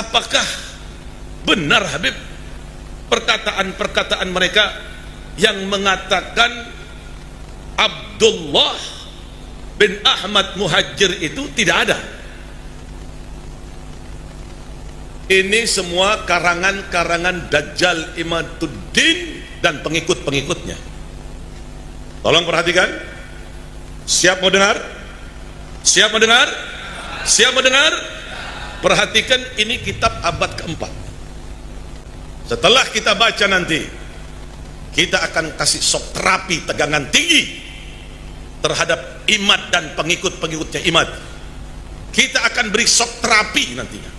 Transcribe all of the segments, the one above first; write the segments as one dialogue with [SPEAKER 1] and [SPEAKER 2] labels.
[SPEAKER 1] apakah benar Habib perkataan-perkataan mereka yang mengatakan Abdullah bin Ahmad Muhajir itu tidak ada? Ini semua karangan-karangan Dajjal Imaduddin dan pengikut-pengikutnya. Tolong perhatikan. Siap mau dengar? Siap mau dengar? Siap mau dengar? Perhatikan, ini kitab abad keempat. Setelah kita baca nanti, kita akan kasih sok terapi tegangan tinggi terhadap Imad dan pengikut-pengikutnya Imad. Kita akan beri sok terapi nantinya.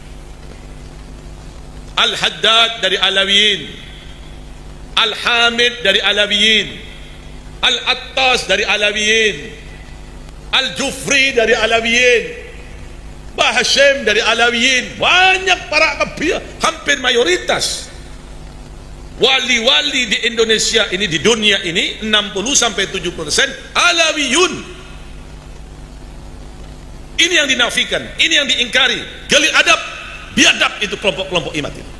[SPEAKER 1] Al-Haddad dari Alawiyin, Al-Hamid dari Alawiyin, Al-Attas dari Alawiyin, Al-Jufri dari Alawiyin, Bahashim dari Alawiyin. Banyak para kabir, hampir mayoritas wali-wali di Indonesia ini, di dunia ini 60-70% Alawiyun. Ini yang dinafikan, ini yang diingkari. Gali adab, biadab itu kelompok-kelompok Imad itu.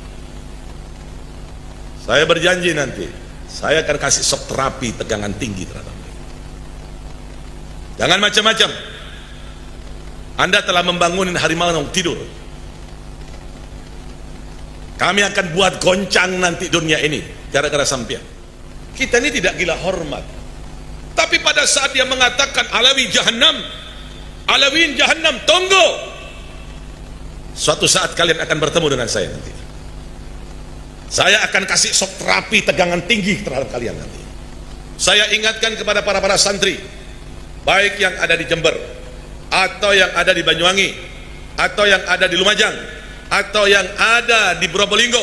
[SPEAKER 1] Saya berjanji nanti saya akan kasih shock terapi tegangan tinggi terhadap mereka. Jangan macam-macam. Anda telah membangunin harimau yang tidur. Kami akan buat goncang nanti dunia ini gara-gara sampean. Kita ini tidak gila hormat. Tapi pada saat dia mengatakan Alawi Jahannam, Alawiyin Jahannam, tunggu. Suatu saat kalian akan bertemu dengan saya nanti. Saya akan kasih shock terapi tegangan tinggi terhadap kalian nanti. Saya ingatkan kepada para santri, baik yang ada di Jember, atau yang ada di Banyuwangi, atau yang ada di Lumajang, atau yang ada di Probolinggo,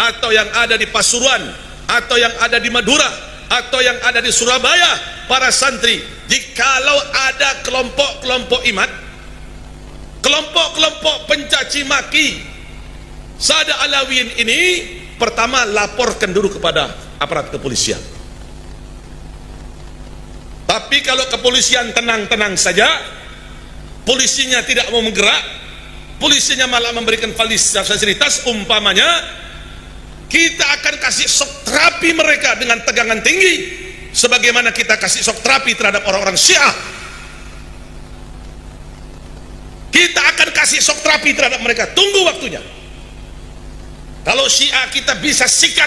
[SPEAKER 1] atau yang ada di Pasuruan, atau yang ada di Madura, atau yang ada di Surabaya, para santri, jikalau ada kelompok-kelompok Imad, kelompok-kelompok pencaci maki Sada Alawiyin ini, pertama laporkan dulu kepada aparat kepolisian. Tapi kalau kepolisian tenang-tenang saja, polisinya tidak mau menggerak, polisinya malah memberikan fasilitas, umpamanya kita akan kasih shock terapi mereka dengan tegangan tinggi sebagaimana kita kasih shock terapi terhadap orang-orang Syiah. Kita akan kasih shock terapi terhadap mereka. Tunggu waktunya. Kalau Syiah kita bisa sikat,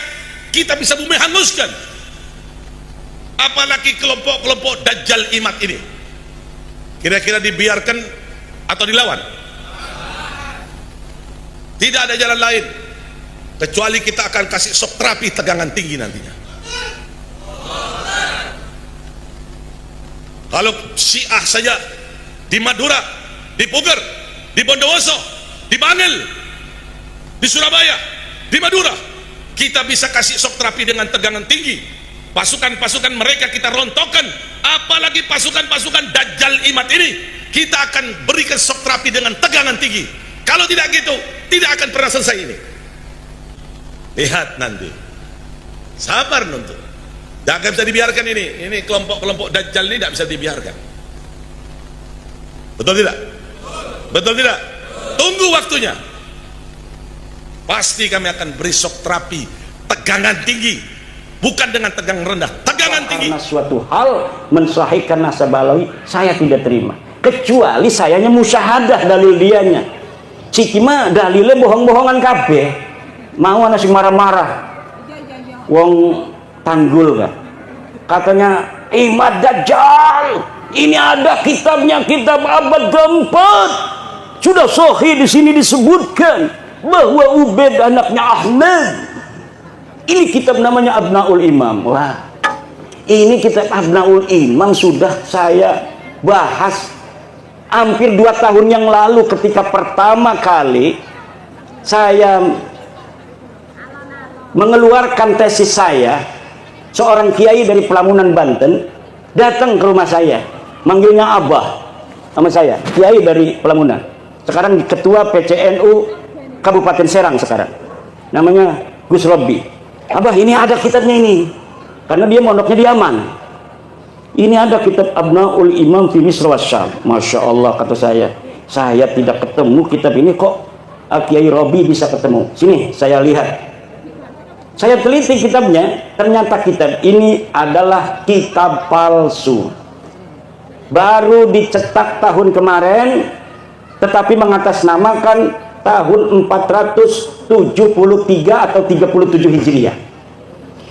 [SPEAKER 1] kita bisa bumi hanguskan, apalagi kelompok-kelompok Dajjal Imad ini. Kira-kira dibiarkan atau dilawan? Tidak ada jalan lain kecuali kita akan kasih shock terapi tegangan tinggi nantinya. Kalau Syiah saja di Madura, di Puger, di Bondowoso, di Bangil, di Surabaya, di Madura, kita bisa kasih shock terapi dengan tegangan tinggi. Pasukan-pasukan mereka kita rontokkan, apalagi pasukan-pasukan Dajjal Imad ini kita akan berikan shock terapi dengan tegangan tinggi. Kalau tidak gitu, tidak akan pernah selesai ini. Lihat nanti, sabar nonton. Jangan bisa dibiarkan ini kelompok-kelompok Dajjal ini tidak bisa dibiarkan. Betul tidak? Betul tidak? Tunggu waktunya. Pasti kami akan beri shock terapi tegangan tinggi, bukan dengan tegangan rendah, tegangan tinggi.
[SPEAKER 2] Karena suatu hal mensahihkan nasab Alawi saya tidak terima, kecuali sayanya musyahadah dalil dianya. Cikima dalilnya bohong-bohongan kabeh. Mau ana sing marah-marah. Wong Tanggul kan. Katanya Imad Dajjal. Ini ada kitabnya, kitab abad keempat. Sudah sahih di sini disebutkan bahwa Ubaid anaknya Ahmad. Ini kitab namanya Abnaul Imam. Wah, ini kitab Abnaul Imam sudah saya bahas hampir 2 tahun yang lalu ketika pertama kali saya mengeluarkan tesis saya. Seorang kiai dari Pelamunan Banten datang ke rumah saya, manggilnya Abah sama saya, kiai dari Pelamunan, sekarang ketua PCNU Kabupaten Serang sekarang, namanya Gus Robi. Abah, ini ada kitabnya ini, karena dia mondoknya di Yaman. Ini ada kitab Abnaul Imam fi Misr wa Syam. Masya Allah, kata saya tidak ketemu kitab ini kok Kiai Robi bisa ketemu. Sini saya lihat, saya teliti kitabnya, ternyata kitab ini adalah kitab palsu, baru dicetak tahun kemarin, tetapi mengatasnamakan tahun 473 atau 37 Hijriah.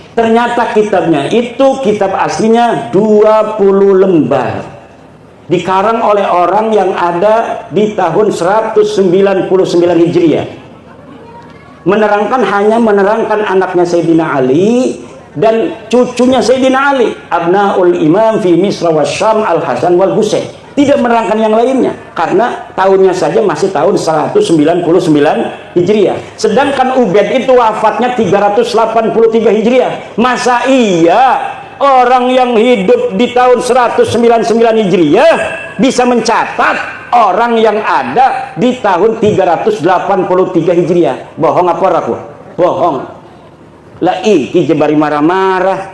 [SPEAKER 2] Ternyata kitabnya itu kitab aslinya 20 lembar, dikarang oleh orang yang ada di tahun 199 Hijriah. Hanya menerangkan anaknya Sayyidina Ali dan cucunya Sayyidina Ali, Abnaul Imam fi Misra wa Syam Al-Hasan wal Husain. Tidak menerangkan yang lainnya karena tahunnya saja masih tahun 199 Hijriah. Sedangkan Ubaid itu wafatnya 383 Hijriah. Masa iya orang yang hidup di tahun 199 Hijriah bisa mencatat orang yang ada di tahun 383 Hijriah? Bohong apa aku? Bohong. Lah iki jebari marah-marah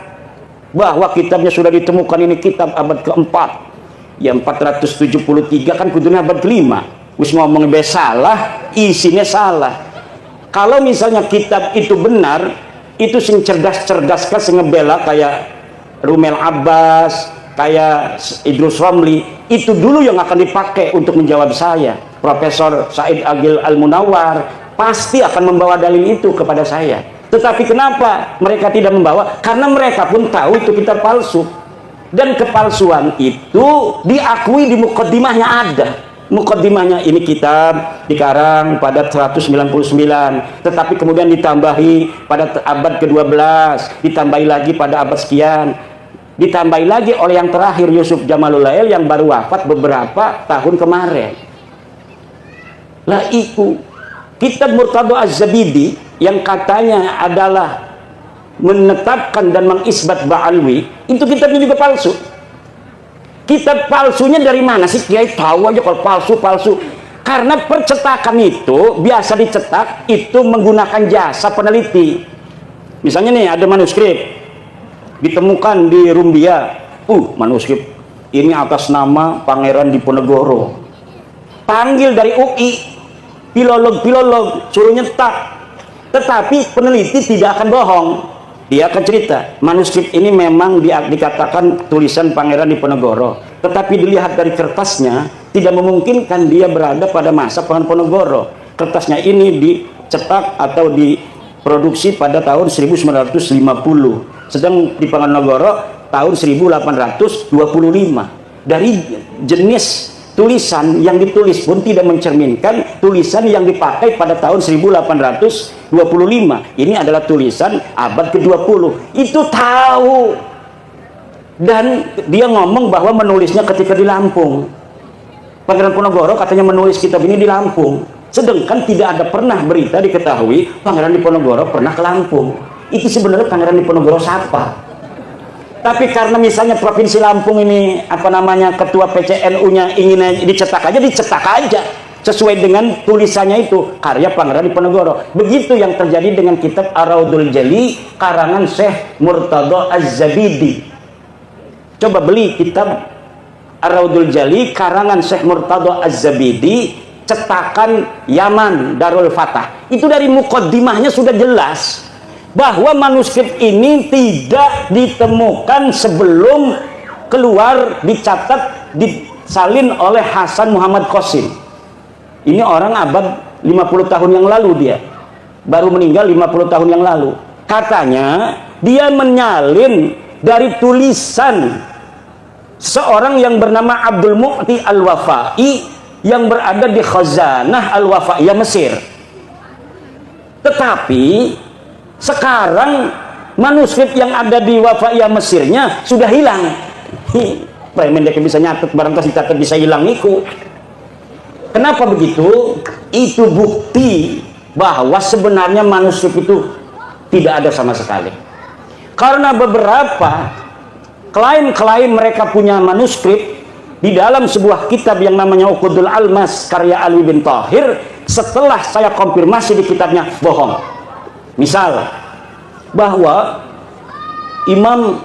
[SPEAKER 2] bahwa kitabnya sudah ditemukan, ini kitab abad keempat. Ya 473 kan kuduna abad kelima. Wis ngomong salah, isinya salah. Kalau misalnya kitab itu benar, itu sing cerdas-cerdas kan sing ngebela kayak Rumel Abbas, kayak Idrus Romli, itu dulu yang akan dipakai untuk menjawab saya. Profesor Said Agil Al-Munawar pasti akan membawa dalil itu kepada saya. Tetapi kenapa mereka tidak membawa? Karena mereka pun tahu itu kitab palsu. Dan kepalsuan itu diakui di mukaddimahnya ada. Mukaddimahnya ini kitab dikarang pada 199, tetapi kemudian ditambahi pada abad ke-12, ditambahi lagi pada abad sekian, ditambahi lagi oleh yang terakhir Yusuf Jamalul Lail yang baru wafat beberapa tahun kemarin. Lah itu kitab Murtadha Az-Zabidi yang katanya adalah menetapkan dan mengisbat Ba'alwi, itu kitabnya juga palsu. Kitab palsunya dari mana sih? Kiai tahu aja kalau palsu-palsu. Karena percetakan itu biasa dicetak itu menggunakan jasa peneliti. Misalnya nih ada manuskrip ditemukan di Rumbia, manuskrip ini atas nama Pangeran Diponegoro, panggil dari UI, filolog suruh nyetak. Tetapi peneliti tidak akan bohong. Dia akan cerita, manuskrip ini memang dikatakan tulisan Pangeran Diponegoro, tetapi dilihat dari kertasnya tidak memungkinkan dia berada pada masa Pangeran Diponegoro. Kertasnya ini dicetak atau diproduksi pada tahun 1950, sedang di Diponegoro tahun 1825. Dari jenis tulisan yang ditulis pun tidak mencerminkan tulisan yang dipakai pada tahun 1825. Ini adalah tulisan abad ke-20. Itu tahu. Dan dia ngomong bahwa menulisnya ketika di Lampung. Pangeran Diponegoro katanya menulis kitab ini di Lampung. Sedangkan tidak ada pernah berita diketahui Pangeran Diponegoro pernah ke Lampung. Itu sebenarnya Pangeran Diponegoro siapa? Tapi karena misalnya Provinsi Lampung ini ketua PCNU-nya ingin dicetak aja sesuai dengan tulisannya itu karya Pangeran Diponegoro. Begitu yang terjadi dengan kitab Ar-Raudul Jali karangan Syekh Murtadha Az-Zabidi. Coba beli kitab Ar-Raudul Jali karangan Syekh Murtadha Az-Zabidi, cetakan Yaman Darul Fatah. Itu dari mukaddimahnya sudah jelas bahwa manuskrip ini tidak ditemukan sebelum keluar, dicatat, disalin oleh Hasan Muhammad Qasim. Ini orang abad 50 tahun yang lalu, dia baru meninggal 50 tahun yang lalu. Katanya dia menyalin dari tulisan seorang yang bernama Abdul Mu'ti Al-Wafai yang berada di Khazanah Al-Wafaiyah Mesir. Tetapi sekarang manuskrip yang ada di Wafaiyah Mesirnya sudah hilang. Mereka bisa nyatet, barangkali catat bisa hilang niku. Kenapa begitu? Itu bukti bahwa sebenarnya manuskrip itu tidak ada sama sekali. Karena beberapa klaim mereka punya manuskrip di dalam sebuah kitab yang namanya Uqudul Almas karya Alwi bin Tahir, setelah saya konfirmasi di kitabnya bohong. Misal bahwa Imam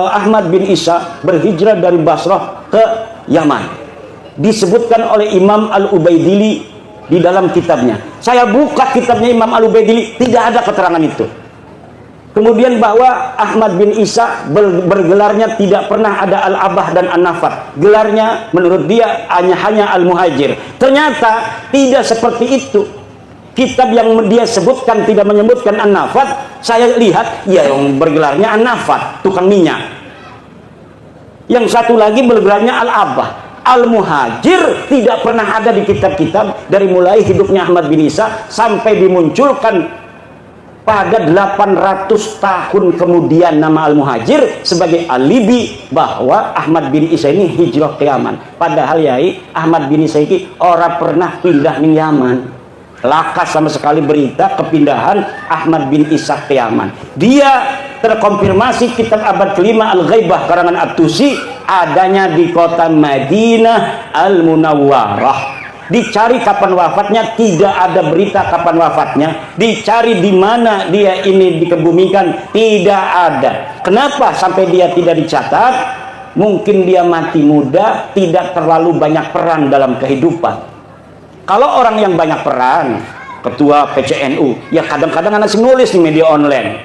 [SPEAKER 2] Ahmad bin Isa berhijrah dari Basrah ke Yaman. Disebutkan oleh Imam Al-Ubaidili di dalam kitabnya. Saya buka kitabnya Imam Al-Ubaidili, tidak ada keterangan itu. Kemudian bahwa Ahmad bin Isa bergelarnya tidak pernah ada Al-Abah dan An-Nafat. Gelarnya menurut dia hanya Al-Muhajir. Ternyata tidak seperti itu. Kitab yang dia sebutkan tidak menyebutkan An-Nafat. Saya lihat ya yang bergelarnya An-Nafat, tukang minyak. Yang satu lagi bergelarnya Al-Abah. Al-Muhajir tidak pernah ada di kitab-kitab dari mulai hidupnya Ahmad bin Isa sampai dimunculkan pada 800 tahun kemudian nama Al-Muhajir sebagai alibi bahwa Ahmad bin Isa ini hijrah ke Yaman. Padahal yai Ahmad bin Isa ini orang pernah pindah ke Yaman. Lakas sama sekali berita kepindahan Ahmad bin Isa ke Yaman. Dia terkonfirmasi kitab abad kelima Al-Ghaibah karangan At-Tusi adanya di kota Madinah Al-Munawwarah. Dicari kapan wafatnya, tidak ada berita kapan wafatnya. Dicari di mana dia ini dikebumikan, tidak ada. Kenapa sampai dia tidak dicatat? Mungkin dia mati muda, tidak terlalu banyak peran dalam kehidupan. Kalau orang yang banyak peran, ketua PCNU, ya kadang-kadang anak nulis di media online.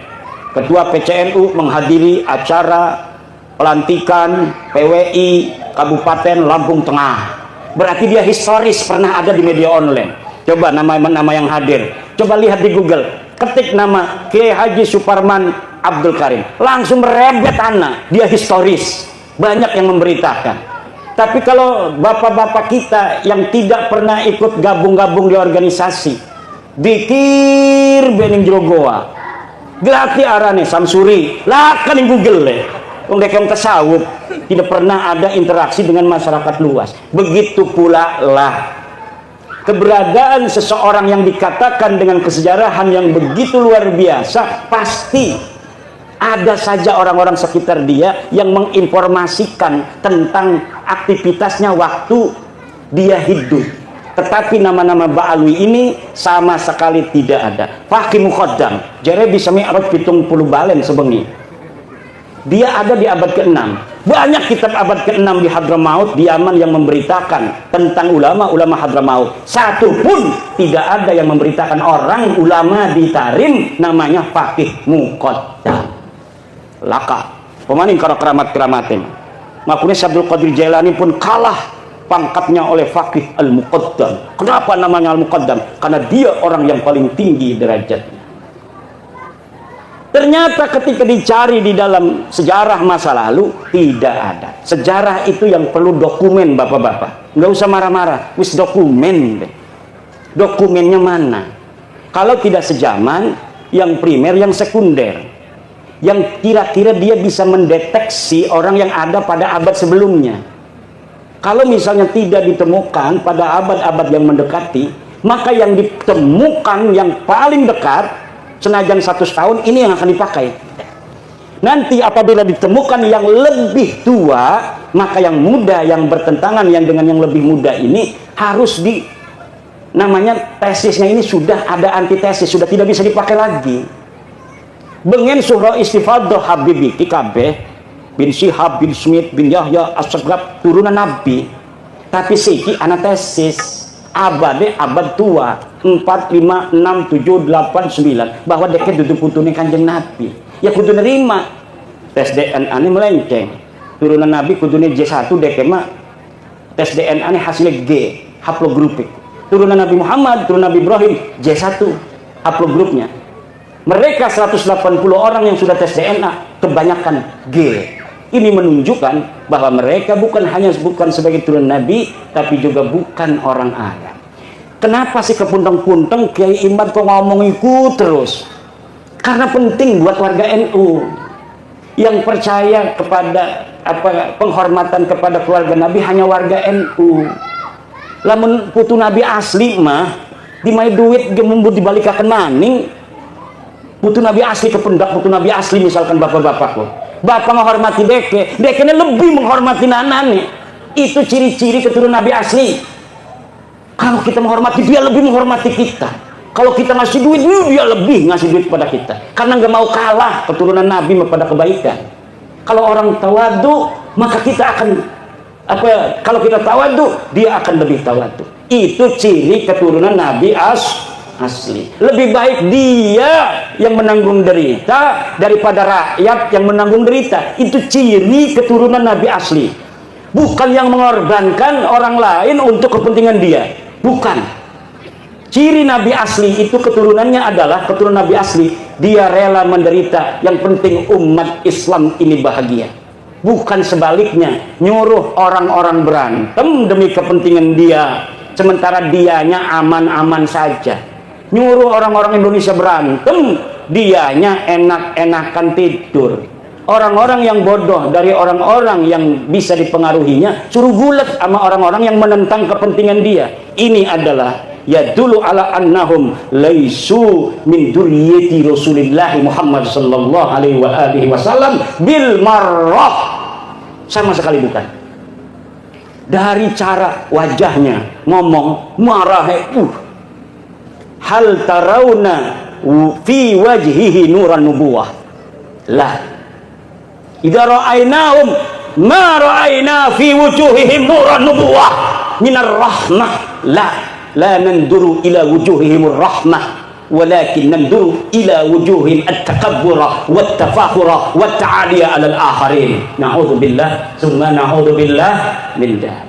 [SPEAKER 2] Ketua PCNU menghadiri acara pelantikan PWI Kabupaten Lampung Tengah. Berarti dia historis pernah ada di media online. Coba nama-nama yang hadir. Coba lihat di Google. Ketik nama Kiai Haji Suparman Abdul Karim. Langsung merebet anak. Dia historis. Banyak yang memberitakan. Tapi kalau bapak-bapak kita yang tidak pernah ikut gabung-gabung di organisasi, dikir bening jogoa, gelati arane Samsuri, lakan di Google le. Mereka yang tasawuf tidak pernah ada interaksi dengan masyarakat luas. Begitu pula lah keberadaan seseorang yang dikatakan dengan kesejarahan yang begitu luar biasa, pasti ada saja orang-orang sekitar dia yang menginformasikan tentang aktivitasnya waktu dia hidup. Tetapi nama-nama Ba'alwi ini sama sekali tidak ada. Faqih Muqaddam jare bisa mi'raj 70 balen sebengi. Dia ada di abad ke-6. Banyak kitab abad ke-6 di Hadramaut, di Yaman yang memberitakan tentang ulama-ulama Hadramaut. Satu pun tidak ada yang memberitakan orang ulama di Tarim namanya Faqih Muqaddam. Laka pemaning karo keramat-keramatin. Makanya Abdul Qadir Jailani pun kalah pangkatnya oleh Faqih Al-Muqaddam. Kenapa namanya Al-Muqaddam? Karena dia orang yang paling tinggi derajatnya. Ternyata ketika dicari di dalam sejarah masa lalu tidak ada. Sejarah itu yang perlu dokumen, bapak-bapak. Nggak usah marah-marah, wis dokumen deh. Dokumennya mana? Kalau tidak sejaman, yang primer, yang sekunder, yang kira-kira dia bisa mendeteksi orang yang ada pada abad sebelumnya. Kalau misalnya tidak ditemukan pada abad-abad yang mendekati, maka yang ditemukan yang paling dekat senajan 100 tahun ini yang akan dipakai. Nanti apabila ditemukan yang lebih tua, maka yang muda yang bertentangan yang dengan yang lebih muda ini harus namanya tesisnya ini sudah ada antitesis, sudah tidak bisa dipakai lagi. Bengen surah istifadah Habibi Kabeh bin Syihab bin Smith bin Yahya As-Sagrab turunan Nabi, tapi siki antesis abad tua 4, 5, 6, 7, 8, 9 bahwa deket duduk putune Kanjeng Nabi. Ya kudu nerima tes DNA ini melenceng. Turunan Nabi kudune J1 deket mah tes DNA ini hasilnya G, haplogrupik. Turunan Nabi Muhammad, turunan Nabi Ibrahim J1 haplogrupnya. Mereka 180 orang yang sudah tes DNA kebanyakan G. Ini menunjukkan bahwa mereka bukan hanya bukan sebagai turunan Nabi, tapi juga bukan orang Arab. Kenapa sih kepunteng-punteng Kiai Imad kok ngomong ikut terus? Karena penting buat warga NU yang percaya kepada penghormatan kepada keluarga Nabi hanya warga NU. Lamun putu Nabi asli mah dimai duit gemembut dibalikaken maning. Putu Nabi asli kependak putu Nabi asli misalkan bapak-bapak kok. Bapak menghormati dekenya lebih menghormati nanane. Itu ciri-ciri keturunan Nabi asli. Kalau kita menghormati dia, lebih menghormati kita. Kalau kita ngasih duit, dia lebih ngasih duit kepada kita. Karena nggak mau kalah keturunan Nabi pada kebaikan. Kalau orang tawadu, maka kita akan kalau kita tawadu, dia akan lebih tawadu. Itu ciri keturunan Nabi asli. Lebih baik dia yang menanggung derita daripada rakyat yang menanggung derita. Itu ciri keturunan Nabi asli. Bukan yang mengorbankan orang lain untuk kepentingan dia. Bukan. Ciri Nabi asli itu keturunannya adalah keturunan Nabi asli. Dia rela menderita. Yang penting umat Islam ini bahagia. Bukan sebaliknya. Nyuruh orang-orang berantem demi kepentingan dia. Sementara dianya aman-aman saja. Nyuruh orang-orang Indonesia berantem, dianya enak-enakan tidur. Orang-orang yang bodoh dari orang-orang yang bisa dipengaruhinya, suruh gulat sama orang-orang yang menentang kepentingan dia. Ini adalah yadullu ala annahum laisu min dzurriyyati Rasulillah Muhammad sallallahu alaihi wasallam bil marrah. Sama sekali bukan. Dari cara wajahnya ngomong marah, hal tarawna fi wajhihi nuran nubuwah. Lah, idza ra'ainahum ma ra'aina fi wujuhihim nuran nubuwah minar rahmah. La nanduru ila wujuhihim rahmah, walakin nanduru ila wujuhihim at-takabbura wat-tafakhura wat-ta'aliya 'alal akharin. Na'udzubillah, summa na'udzubillah min dzalik.